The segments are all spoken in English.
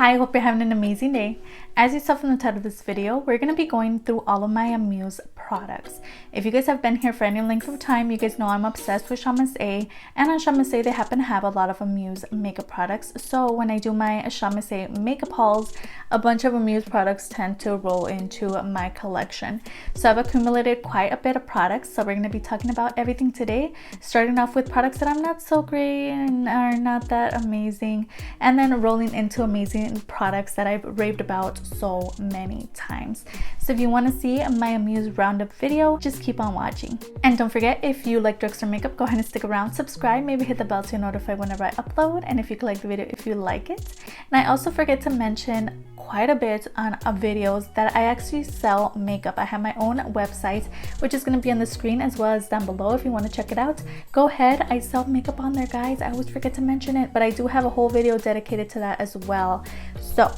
Hi, I hope you're having an amazing day. As you saw from the title of this video, we're going to be going through all of my Amuse products. If you guys have been here for any length of time, you guys know I'm obsessed with Amused, and on Amused they happen to have a lot of Amuse makeup products. So when I do my Amused makeup hauls, a bunch of Amuse products tend to roll into my collection. So I've accumulated quite a bit of products, so we're going to be talking about everything today, starting off with products that I'm not so great and are not that amazing, and then rolling into amazing products that I've raved about so many times. So if you want to see my Amuse roundup video, just keep on watching. And don't forget, if you like drugstore makeup, go ahead and stick around, subscribe, maybe hit the bell to be notified whenever I upload, and if you could like the video if you like it. And I also forget to mention quite a bit on videos that I actually sell makeup. I have my own website, which is going to be on the screen as well as down below if you want to check it out. Go ahead, I sell makeup on there, guys. I always forget to mention it, but I do have a whole video dedicated to that as well. So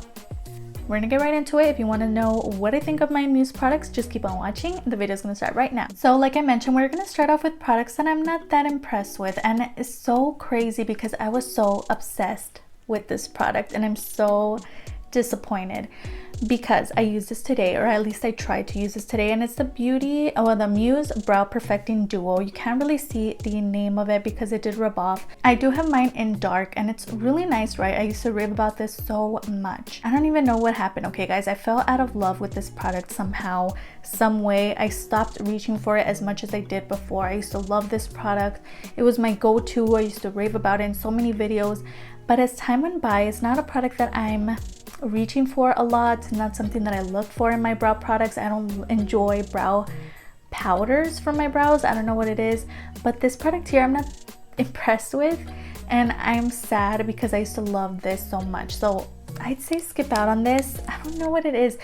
we're gonna get right into it. If you want to know what I think of my Muse products, just keep on watching. The video is gonna start right now. So like I mentioned, we're gonna start off with products that I'm not that impressed with, and it's so crazy because I was so obsessed with this product and I'm so disappointed because I used this today, or at least I tried to use this today, and it's the the Muse Brow Perfecting Duo. You can't really see the name of it because it did rub off. I do have mine in dark and it's really nice, right? I used to rave about this so much. I don't even know what happened. Okay guys, I fell out of love with this product somehow, some way. I stopped reaching for it as much as I did before. I used to love this product. It was my go-to. I used to rave about it in so many videos, but as time went by, it's not a product that I'm reaching for a lot, not something that I look for in my brow products. I don't enjoy brow powders for my brows. I don't know what it is, but this product here I'm not impressed with, and I'm sad because I used to love this so much. So I'd say skip out on this. I don't know what it is.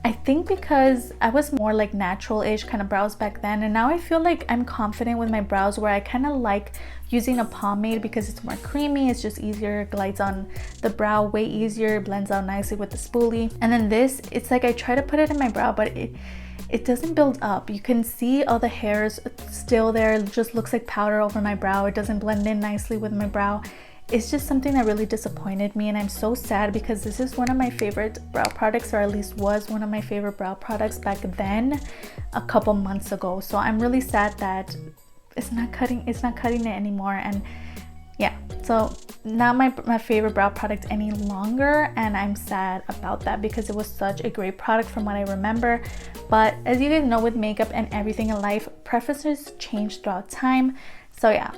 I think because I was more like natural-ish kind of brows back then, and now I feel like I'm confident with my brows where I kind of like using a pomade because it's more creamy, it's just easier, glides on the brow way easier, blends out nicely with the spoolie. And then this, it's like I try to put it in my brow, but it doesn't build up. You can see all the hairs still there. It just looks like powder over my brow. It doesn't blend in nicely with my brow. It's just something that really disappointed me, and I'm so sad because this is one of my favorite brow products, or at least was one of my favorite brow products back then, a couple months ago. So I'm really sad that it's not cutting it anymore, and yeah, so not my favorite brow product any longer, and I'm sad about that because it was such a great product from what I remember. But as you guys know, with makeup and everything in life, preferences change throughout time. So yeah,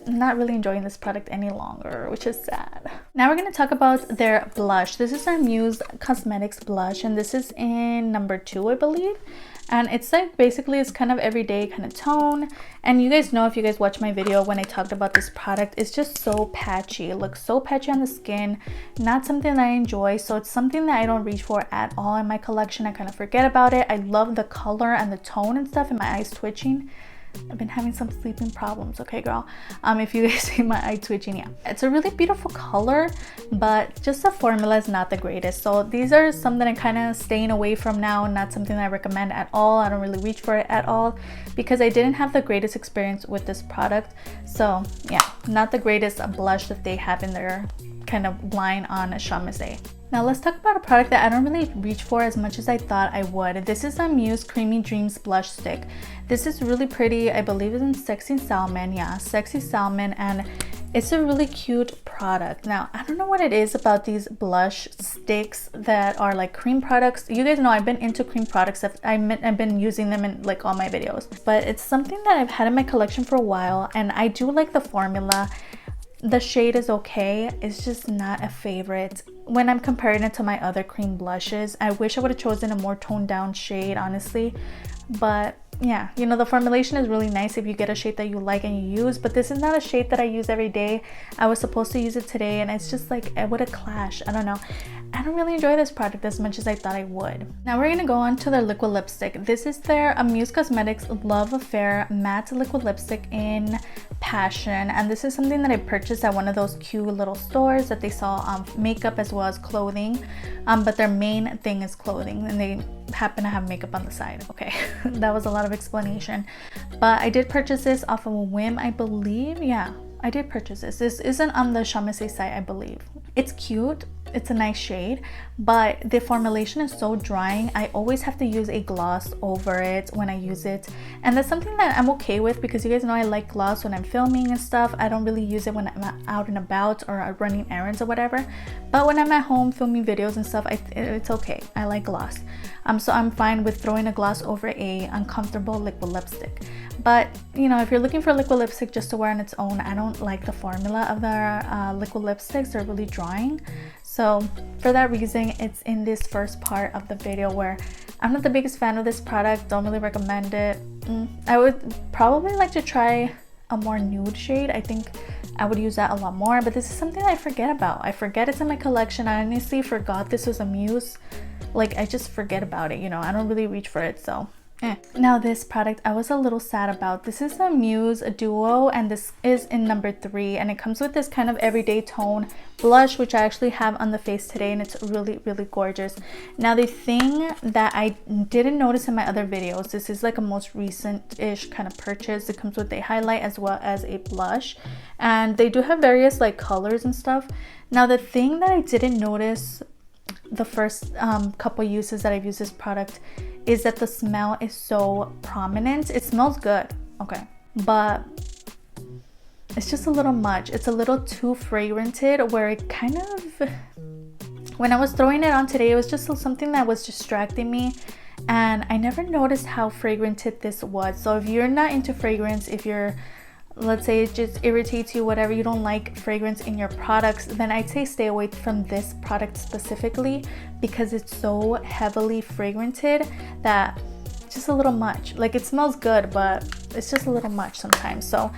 I'm not really enjoying this product any longer, which is sad. Now we're going to talk about their blush. This is our Muse Cosmetics blush, and this is in number 2, I believe. And it's like basically it's kind of everyday kind of tone, and you guys know, if you guys watch my video when I talked about this product, it's just so patchy. It looks so patchy on the skin, not something that I enjoy. So it's something that I don't reach for at all in my collection. I kind of forget about it. I love the color and the tone and stuff, and my eyes twitching. I've been having some sleeping problems, okay girl? If you guys see my eye twitching, yeah, it's a really beautiful color, but just the formula is not the greatest. So these are something I'm kind of staying away from now, not something that I recommend at all. I don't really reach for it at all because I didn't have the greatest experience with this product. So yeah, not the greatest blush that they have in their kind of line on Amused. Now let's talk about a product that I don't really reach for as much as I thought I would. This is a Muse Creamy Dreams Blush Stick. This is really pretty. I believe it's in Sexy Salmon. Yeah, Sexy Salmon, and it's a really cute product. Now, I don't know what it is about these blush sticks that are like cream products. You guys know I've been into cream products. I've been using them in like all my videos. But it's something that I've had in my collection for a while, and I do like the formula. The shade is okay, it's just not a favorite when I'm comparing it to my other cream blushes. I wish I would have chosen a more toned down shade, honestly, but yeah, you know, the formulation is really nice if you get a shade that you like and you use, but this is not a shade that I use every day. I was supposed to use it today, and it's just like it would have clashed. I don't know. I don't really enjoy this product as much as I thought I would. Now we're gonna go on to their liquid lipstick. This is their Amuse Cosmetics Love Affair Matte Liquid Lipstick in Passion, and this is something that I purchased at one of those cute little stores that they sell makeup as well as clothing, but their main thing is clothing, and they happen to have makeup on the side. Okay, that was a lot of explanation, but I did purchase this off of a whim, I believe. Yeah, I did purchase this. This isn't on the Amused site, I believe. It's cute. it's a nice shade, but the formulation is so drying. I always have to use a gloss over it when I use it, and that's something that I'm okay with because you guys know I like gloss when I'm filming and stuff. I don't really use it when I'm out and about or running errands or whatever, but when I'm at home filming videos and stuff, it's okay. I like gloss. So I'm fine with throwing a gloss over a uncomfortable liquid lipstick. But you know, if you're looking for liquid lipstick just to wear on its own, I don't like the formula of the liquid lipsticks. They're really drying. So for that reason, it's in this first part of the video where I'm not the biggest fan of this product. Don't really recommend it. I would probably like to try a more nude shade. I think I would use that a lot more, but this is something I forget about. I forget it's in my collection. I honestly forgot this was a Muse. Like, I just forget about it, you know. I don't really reach for it, so Now this product I was a little sad about. This is a Muse Duo, and this is in number 3, and it comes with this kind of everyday tone blush, which I actually have on the face today, and it's really, really gorgeous. Now the thing that I didn't notice in my other videos, this is like a most recent-ish kind of purchase. It comes with a highlight as well as a blush, and they do have various like colors and stuff. Now the thing that I didn't notice the first couple uses that I've used this product is that the smell is so prominent. It smells good, okay, but it's just a little much. It's a little too fragranted, where it kind of, when I was throwing it on today, it was just something that was distracting me, and I never noticed how fragranted this was. So if you're not into fragrance, if you're, let's say it just irritates you, whatever, you don't like fragrance in your products, then I'd say stay away from this product specifically, because it's so heavily fragranted that it's just a little much. Like, it smells good, but it's just a little much sometimes. So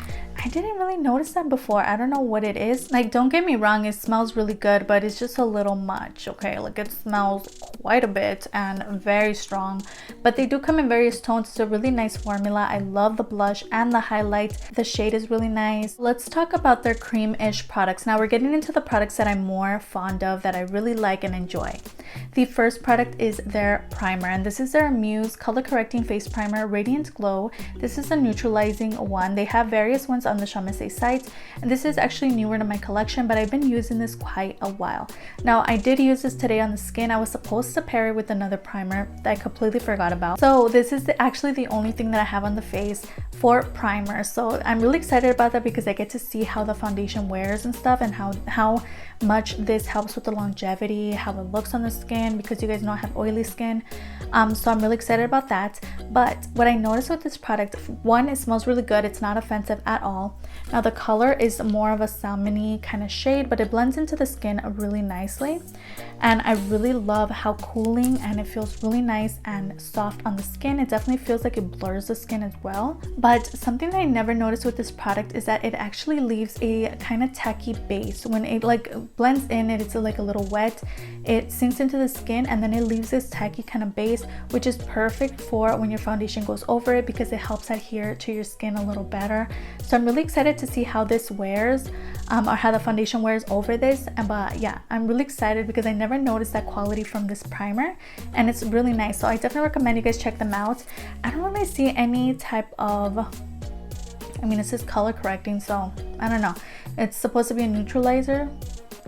I didn't really notice that before. I don't know what it is. Like, don't get me wrong, it smells really good, but it's just a little much, okay? Like, it smells quite a bit and very strong, but they do come in various tones. It's a really nice formula. I love the blush and the highlight. The shade is really nice. Let's talk about their cream-ish products. Now we're getting into the products that I'm more fond of, that I really like and enjoy. The first product is their primer, and this is their Muse Color Correcting Face Primer Radiance Glow. This is a neutralizing one. They have various ones on the Amused site, and this is actually newer to my collection, but I've been using this quite a while. Now I did use this today on the skin. I was supposed to pair it with another primer that I completely forgot about. So this is actually the only thing that I have on the face for primer. So I'm really excited about that because I get to see how the foundation wears and stuff, and how much this helps with the longevity, how it looks on the skin, because you guys know I have oily skin. So I'm really excited about that. But what I noticed with this product, one, it smells really good. It's not offensive at all. Now the color is more of a salmon-y kind of shade, but it blends into the skin really nicely, and I really love how cooling, and it feels really nice and soft on the skin. It definitely feels like it blurs the skin as well. But something that I never noticed with this product is that it actually leaves a kind of tacky base. When it like blends in, it's like a little wet, it sinks into the skin, and then it leaves this tacky kind of base, which is perfect for when your foundation goes over it, because it helps adhere to your skin a little better. So I'm really excited to see how this wears, or how the foundation wears over this. But yeah, I'm really excited because I never noticed that quality from this primer, and it's really nice. So I definitely recommend you guys check them out. I don't really see any type of, I mean, it says color correcting, so I don't know. It's supposed to be a neutralizer.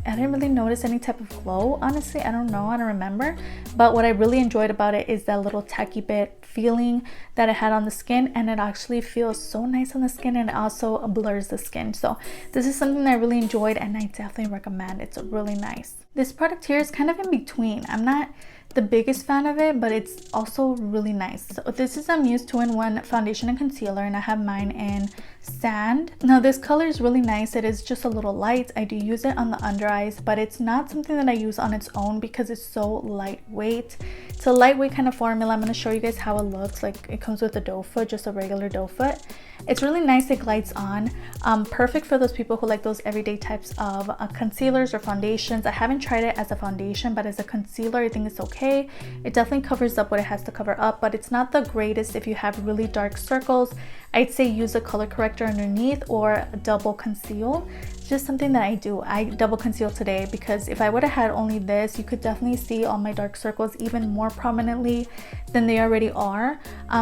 I didn't really notice any type of glow, honestly. I don't know, I don't remember. But what I really enjoyed about it is that little tacky bit feeling that it had on the skin, and it actually feels so nice on the skin, and it also blurs the skin. So this is something that I really enjoyed, and I definitely recommend. It's really nice. This product here is kind of in between. I'm not the biggest fan of it, but it's also really nice. So this is a Muse 2-in-1 foundation and concealer, and I have mine in Sand. Now this color is really nice. It is just a little light. I do use it on the under eyes, but it's not something that I use on its own because it's so lightweight. It's a lightweight kind of formula. I'm going to show you guys how it looks. Like, it comes with a doe foot, just a regular doe foot. It's really nice. It glides on. Perfect for those people who like those everyday types of concealers or foundations. I haven't tried it as a foundation, but as a concealer, I think it's okay. It definitely covers up what it has to cover up, but it's not the greatest if you have really dark circles. I'd say use a color corrector underneath or double conceal. Just something that I do. I double conceal today because if I would have had only this, you could definitely see all my dark circles even more prominently than they already are.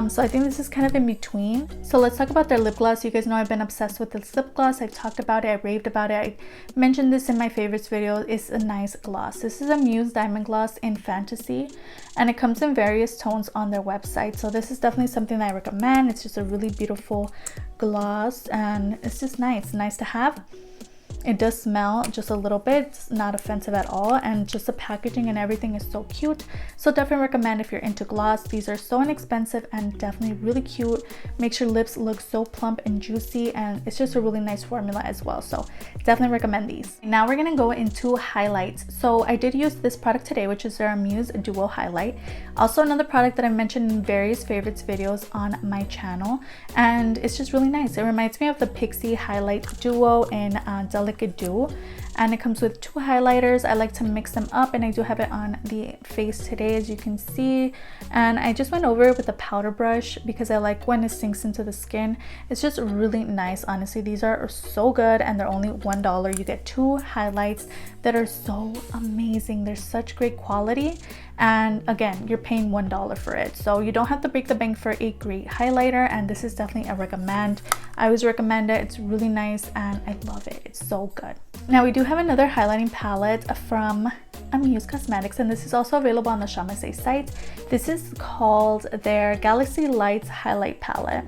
So I think this is kind of in between. So let's talk about their lip gloss. You guys know I've been obsessed with this lip gloss. I've talked about it, I raved about it. I mentioned this in my favorites video. It's a nice gloss. This is a Muse Diamond Gloss in Fantasy, and it comes in various tones on their website. So this is definitely something that I recommend. It's just a really beautiful gloss and it's just nice to have. It does smell just a little bit. It's not offensive at all, and just the packaging and everything is so cute. So definitely recommend if you're into gloss. These are so inexpensive and definitely really cute. Makes your lips look so plump and juicy, and it's just a really nice formula as well. So definitely recommend these. Now we're gonna go into highlights. So I did use this product today, which is their Amuse Duo Highlight. Also another product that I mentioned in various favorites videos on my channel, and it's just really nice. It reminds me of the Pixie Highlight Duo in Delicate Dew, and it comes with 2 highlighters. I like to mix them up, and I do have it on the face today, as you can see. And I just went over it with a powder brush because I like when it sinks into the skin. It's just really nice. Honestly, these are so good, and they're only $1. You get 2 highlights that are so amazing. They're such great quality, and again, you're paying $1 for it, so you don't have to break the bank for a great highlighter. And this is definitely a recommend. I always recommend it. It's really nice and I love it. It's so good. Now we do have another highlighting palette from Amuse Cosmetics, and this is also available on the Amused site. This is called their Galaxy Lights Highlight Palette,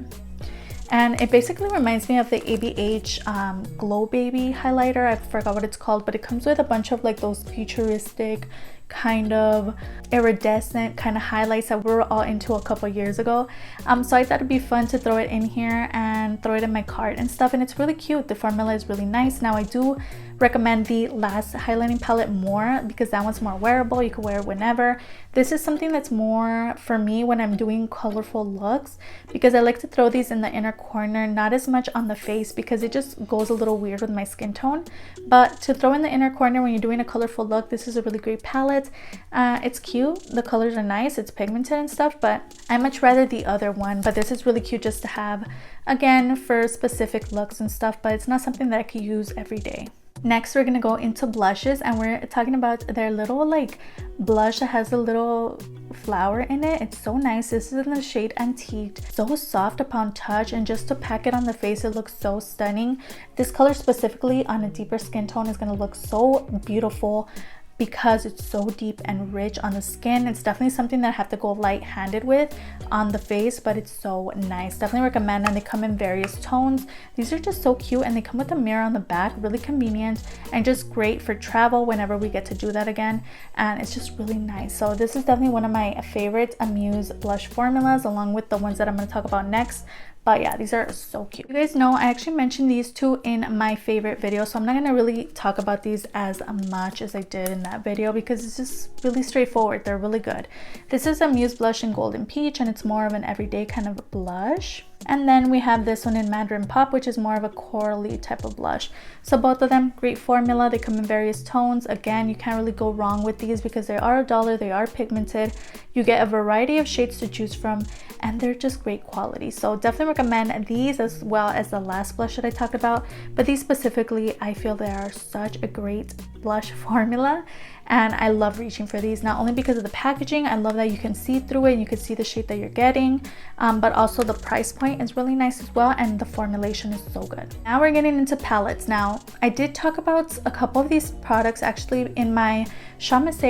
and it basically reminds me of the ABH Glow Baby highlighter. I forgot what it's called, but it comes with a bunch of like those futuristic kind of iridescent kind of highlights that we were all into a couple years ago. So I thought it'd be fun to throw it in here and throw it in my cart and stuff, and it's really cute. The formula is really nice. Now I do recommend the last highlighting palette more because that one's more wearable. You can wear it whenever. This is something that's more for me when I'm doing colorful looks, because I like to throw these in the inner corner, not as much on the face because it just goes a little weird with my skin tone. But to throw in the inner corner when you're doing a colorful look, this is a really great palette. It's cute, the colors are nice, it's pigmented and stuff, but I much rather the other one. But this is really cute just to have, again, for specific looks and stuff, but it's not something that I could use every day. Next, we're gonna go into blushes, and we're talking about their little like blush that has a little flower in it. It's so nice. This is in the shade Antiqued. So soft upon touch, and just to pack it on the face, it looks so stunning. This color specifically on a deeper skin tone is gonna look so beautiful because it's so deep and rich on the skin. It's definitely something that I have to go light-handed with on the face, but it's so nice. Definitely recommend, and they come in various tones. These are just so cute, and they come with a mirror on the back, really convenient and just great for travel whenever we get to do that again, and it's just really nice. So this is definitely one of my favorite Amuse blush formulas, along with the ones that I'm going to talk about next. But yeah, these are so cute. You guys know I actually mentioned these 2 in my favorite video, so I'm not going to really talk about these as much as I did in that video because it's just really straightforward. They're really good. This is a Muse blush in Golden Peach, and it's more of an everyday kind of blush. And then we have this one in Mandarin Pop, which is more of a corally type of blush. So both of them, great formula. They come in various tones. Again, you can't really go wrong with these because they are $1. They are pigmented. You get a variety of shades to choose from, and they're just great quality. So definitely recommend these as well as the last blush that I talked about. But these specifically, I feel they are such a great blush formula, and I love reaching for these, not only because of the packaging. I love that you can see through it and you can see the shade that you're getting, but also the price point is really nice as well, and the formulation is so good. Now we're getting into palettes. Now I did talk about a couple of these products actually in my Amused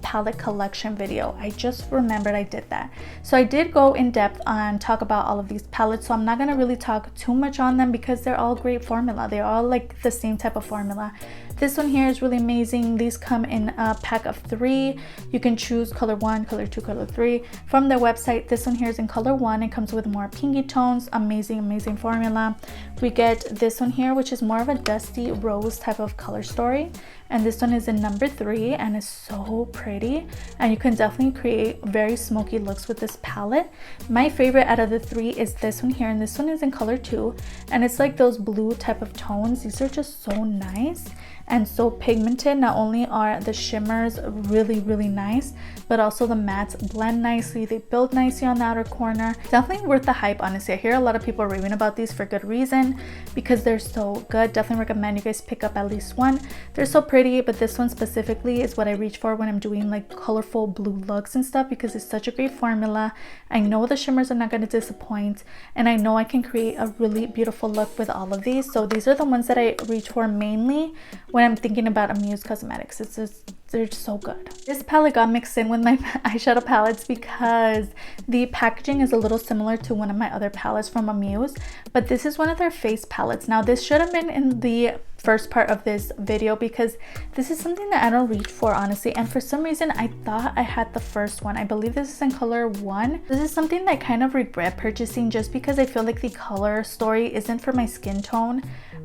palette collection video. I just remembered I did that. So I did go in depth and talk about all of these palettes, so I'm not going to really talk too much on them because they're all great formula. They're all like the same type of formula. This one here is really amazing. These come in a pack of 3. You can choose color 1, color 2, color 3 from their website. This one here is in color 1. It comes with more pinky tones. Amazing formula. We get this one here, which is more of a dusty rose type of color story. and this one is in number 3, and it's so pretty, and you can definitely create very smoky looks with this palette. My favorite out of the 3 is this one here, and this one is in color 2, and it's like those blue type of tones. These are just so nice and so pigmented. Not only are the shimmers really nice, but also the mattes blend nicely, they build nicely on the outer corner. Definitely worth the hype, honestly. I hear a lot of people raving about these for good reason, because they're so good. Definitely recommend you guys pick up at least one. They're so pretty, but this one specifically is what I reach for when I'm doing like colorful blue looks and stuff, because it's such a great formula. I know the shimmers are not going to disappoint, and I know I can create a really beautiful look with all of these. So these are the ones that I reach for mainly when I'm thinking about Amuse Cosmetics. It's just, they're just so good. This palette got mixed in with my eyeshadow palettes because the packaging is a little similar to one of my other palettes from Amuse, but this is one of their face palettes. Now this should have been in the first part of this video because this is something that I don't reach for, honestly, and for some reason I thought I had the first one. I believe this is in color 1. This is something that I kind of regret purchasing just because I feel like the color story isn't for my skin tone,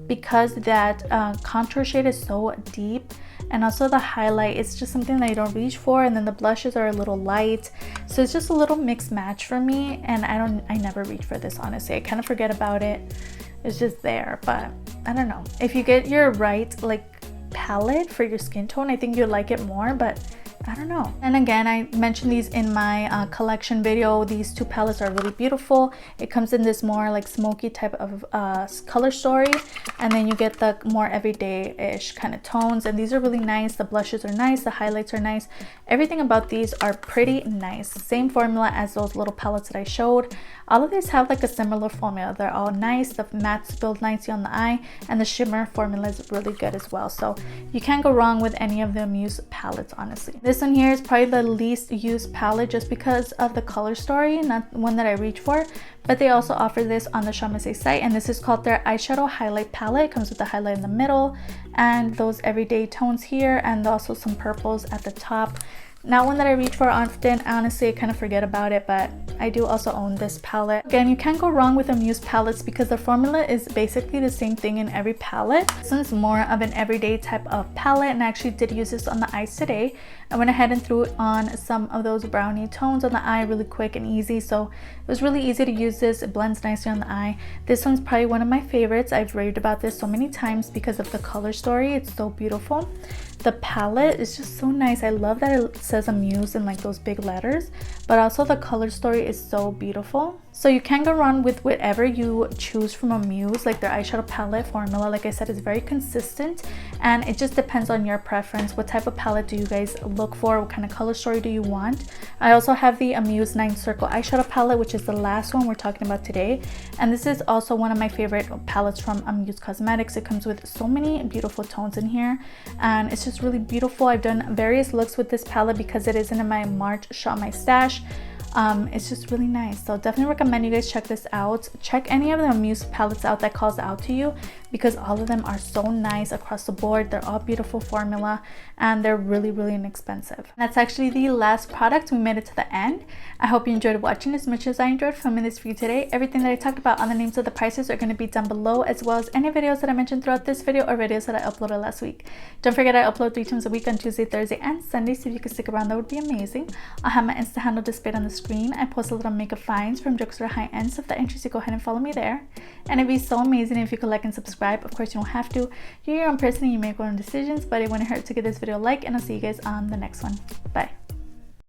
because that contour shade is so deep, and also the highlight, it's just something that I don't reach for, and then the blushes are a little light, so it's just a little mixed match for me, and I never reach for this, honestly. I kind of forget about it. It's just there, but I don't know. If you get your right like palette for your skin tone, I think you'll like it more, but I don't know. And again, I mentioned these in my collection video. These 2 palettes are really beautiful. It comes in this more like smoky type of color story, and then you get the more everyday-ish kind of tones, and these are really nice. The blushes are nice, the highlights are nice. Everything about these are pretty nice. Same formula as those little palettes that I showed. All of these have like a similar formula. They're all nice. The mattes build nicely on the eye, and the shimmer formula is really good as well. So you can't go wrong with any of the Amuse palettes, honestly. This one here is probably the least used palette just because of the color story, not one that I reach for, but they also offer this on the Amused site, and this is called their Eyeshadow Highlight palette. It comes with the highlight in the middle and those everyday tones here, and also some purples at the top. Not one that I reach for often, honestly. I kind of forget about it, but I do also own this palette. Again, you can't go wrong with Amuse palettes because the formula is basically the same thing in every palette. This one's more of an everyday type of palette, and I actually did use this on the eyes today. I went ahead and threw it on some of those brownie tones on the eye really quick and easy, so it was really easy to use this. It blends nicely on the eye. This one's probably one of my favorites. I've raved about this so many times because of the color story. It's so beautiful. The palette is just so nice. I love that it says Amuse in like those big letters, but also the color story is so beautiful. So you can go wrong with whatever you choose from Amuse. Like their eyeshadow palette formula, like I said, is very consistent, and it just depends on your preference. What type of palette do you guys look for? What kind of color story do you want? I also have the Amuse 9 Circle eyeshadow palette, which is the last one we're talking about today, and this is also one of my favorite palettes from Amuse Cosmetics. It comes with so many beautiful tones in here, and it's just really beautiful. I've done various looks with this palette because it is in my March Shop My Stash. It's just really nice, so definitely recommend you guys check this out. Check any of the Amuse palettes out that calls out to you, because all of them are so nice across the board. They're all beautiful formula, and they're really inexpensive. That's actually the last product. We made it to the end. I hope you enjoyed watching as much as I enjoyed filming this for you today. Everything that I talked about on the names of the prices are going to be down below, as well as any videos that I mentioned throughout this video or videos that I uploaded last week. Don't forget I upload 3 times a week on Tuesday, Thursday, and Sunday, so if you could stick around, that would be amazing. I'll have my Insta handle displayed on the screen. I post a little makeup finds from drugstore high end, so if that interests you, go ahead and follow me there. And it'd be so amazing if you could like and subscribe. Of course, you don't have to. You're your own person and you make your own decisions, but it wouldn't hurt to give this video a like, and I'll see you guys on the next one. Bye.